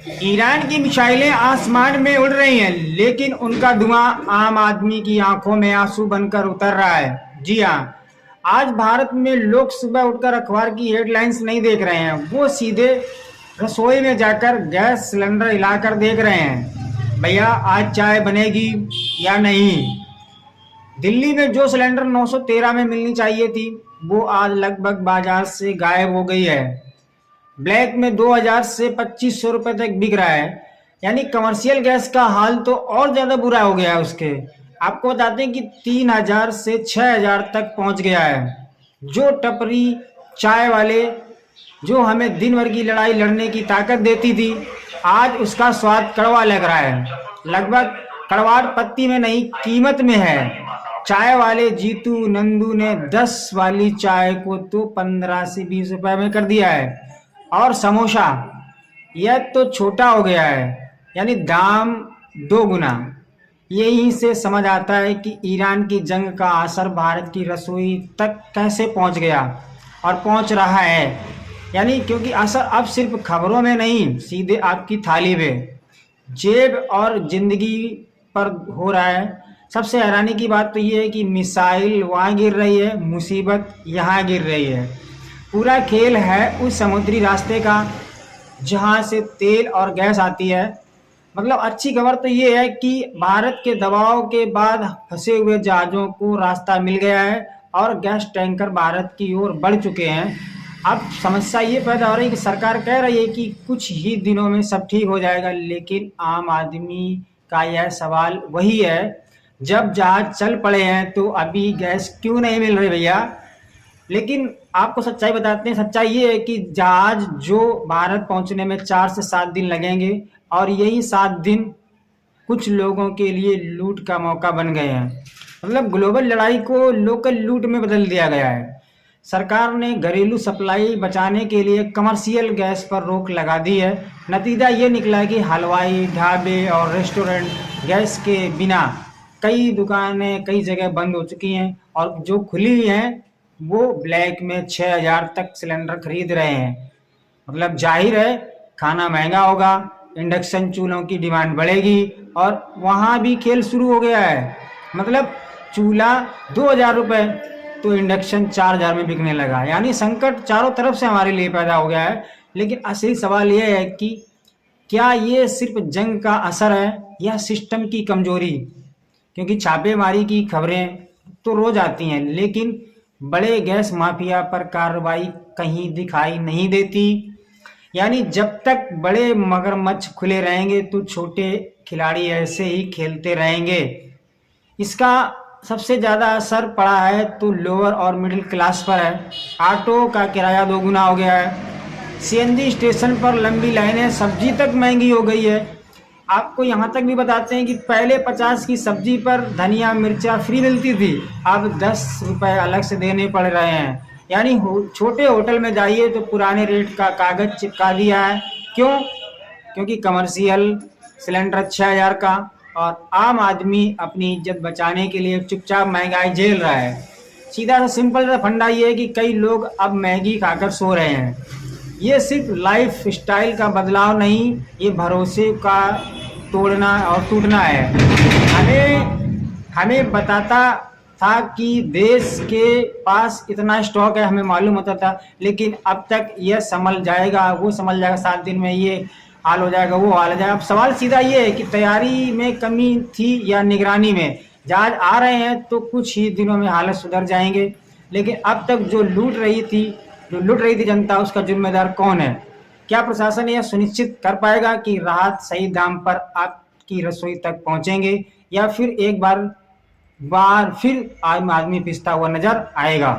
Iran की मिसाइलें आसमान में उड़ रही हैं, लेकिन उनका धुआं आम आदमी की आंखों में आंसू बनकर उतर रहा है। जी हाँ, आज भारत में लोग सुबह उठकर अखबार की हेडलाइंस नहीं देख रहे हैं, वो सीधे रसोई में जाकर गैस सिलेंडर हिलाकर देख रहे हैं, भैया आज चाय बनेगी या नहीं। दिल्ली में जो सिलेंडर 913 में मिलनी चाहिए थी, वो आज लगभग बाजार से गायब हो गई है। ब्लैक में 2000 से 2500 रुपए तक बिक रहा है। यानी कमर्शियल गैस का हाल तो और ज़्यादा बुरा हो गया है उसके। आपको बताते हैं कि 3000 से 6000 तक पहुंच गया है। जो टपरी चाय वाले जो हमें दिन भर की लड़ाई लड़ने की ताकत देती थी, आज उसका स्वाद कड़वा लग रहा है। लगभग कड़वाहट पत्ती में नहीं, कीमत में है। चाय वाले जीतू नंदू ने 10 वाली चाय को तो 15 से 20 रुपए में कर दिया है। और समोसा यह तो छोटा हो गया है, यानी दाम 2 गुना। यहीं से समझ आता है कि ईरान की जंग का असर भारत की रसोई तक कैसे पहुंच गया और पहुंच रहा है। यानी क्योंकि असर अब सिर्फ खबरों में नहीं, सीधे आपकी थाली में, जेब और जिंदगी पर हो रहा है। सबसे हैरानी की बात तो ये है कि मिसाइल वहाँ गिर रही है, मुसीबत यहाँ गिर रही है। पूरा खेल है उस समुद्री रास्ते का जहाँ से तेल और गैस आती है। मतलब अच्छी खबर तो ये है कि भारत के दबाव के बाद फंसे हुए जहाज़ों को रास्ता मिल गया है और गैस टैंकर भारत की ओर बढ़ चुके हैं। अब समस्या ये पैदा हो रही है कि सरकार कह रही है कि कुछ ही दिनों में सब ठीक हो जाएगा, लेकिन आम आदमी का यह सवाल वही है, जब जहाज चल पड़े हैं तो अभी गैस क्यों नहीं मिल रही भैया। लेकिन आपको सच्चाई बताते हैं, सच्चाई ये है कि जहाज जो भारत पहुंचने में 4 से 7 दिन लगेंगे और यही 7 दिन कुछ लोगों के लिए लूट का मौका बन गए हैं। मतलब ग्लोबल लड़ाई को लोकल लूट में बदल दिया गया है। सरकार ने घरेलू सप्लाई बचाने के लिए कमर्शियल गैस पर रोक लगा दी है। नतीजा ये निकला है कि हलवाई, ढाबे और रेस्टोरेंट गैस के बिना, कई दुकानें कई जगह बंद हो चुकी हैं और जो खुली हुई हैं वो ब्लैक में 6000 तक सिलेंडर खरीद रहे हैं। मतलब जाहिर है खाना महंगा होगा, इंडक्शन चूल्हों की डिमांड बढ़ेगी और वहाँ भी खेल शुरू हो गया है। मतलब चूल्हा 2000 रुपये तो इंडक्शन 4000 में बिकने लगा। यानी संकट चारों तरफ से हमारे लिए पैदा हो गया है। लेकिन असली सवाल यह है कि क्या ये सिर्फ जंग का असर है या सिस्टम की कमजोरी। क्योंकि छापेमारी की खबरें तो रोज आती हैं, लेकिन बड़े गैस माफिया पर कार्रवाई कहीं दिखाई नहीं देती। यानी जब तक बड़े मगरमच्छ खुले रहेंगे तो छोटे खिलाड़ी ऐसे ही खेलते रहेंगे। इसका सबसे ज़्यादा असर पड़ा है तो लोअर और मिडिल क्लास पर है। ऑटो का किराया 2 गुना हो गया है, सीएनजी स्टेशन पर लंबी लाइनें, सब्जी तक महंगी हो गई है। आपको यहाँ तक भी बताते हैं कि पहले 50 की सब्जी पर धनिया मिर्चा फ्री मिलती थी, अब 10 रुपये अलग से देने पड़ रहे हैं। यानी छोटे होटल में जाइए तो पुराने रेट का कागज चिपका दिया है। क्यों? क्योंकि कमर्शियल सिलेंडर 6000 का और आम आदमी अपनी इज्जत बचाने के लिए चुपचाप महंगाई झेल रहा है। सीधा सा सिंपल सा फंडा ये है कि कई लोग अब मैगी खाकर सो रहे हैं। ये सिर्फ लाइफ स्टाइल का बदलाव नहीं, ये भरोसे का तोड़ना और टूटना है। हमें बताता था कि देश के पास इतना स्टॉक है, हमें मालूम होता था, लेकिन अब तक यह संभल जाएगा, वो संभल जाएगा, 7 दिन में ये हाल हो जाएगा, वो हाल हो जाएगा। अब सवाल सीधा ये है कि तैयारी में कमी थी या निगरानी में। जहाज आ रहे हैं तो कुछ ही दिनों में हालत सुधर जाएंगे, लेकिन अब तक जो लूट रही थी जनता, उसका जिम्मेदार कौन है? क्या प्रशासन यह सुनिश्चित कर पाएगा कि राहत सही दाम पर आपकी रसोई तक पहुंचेंगे, या फिर एक बार फिर आम आदमी पिसता हुआ नजर आएगा?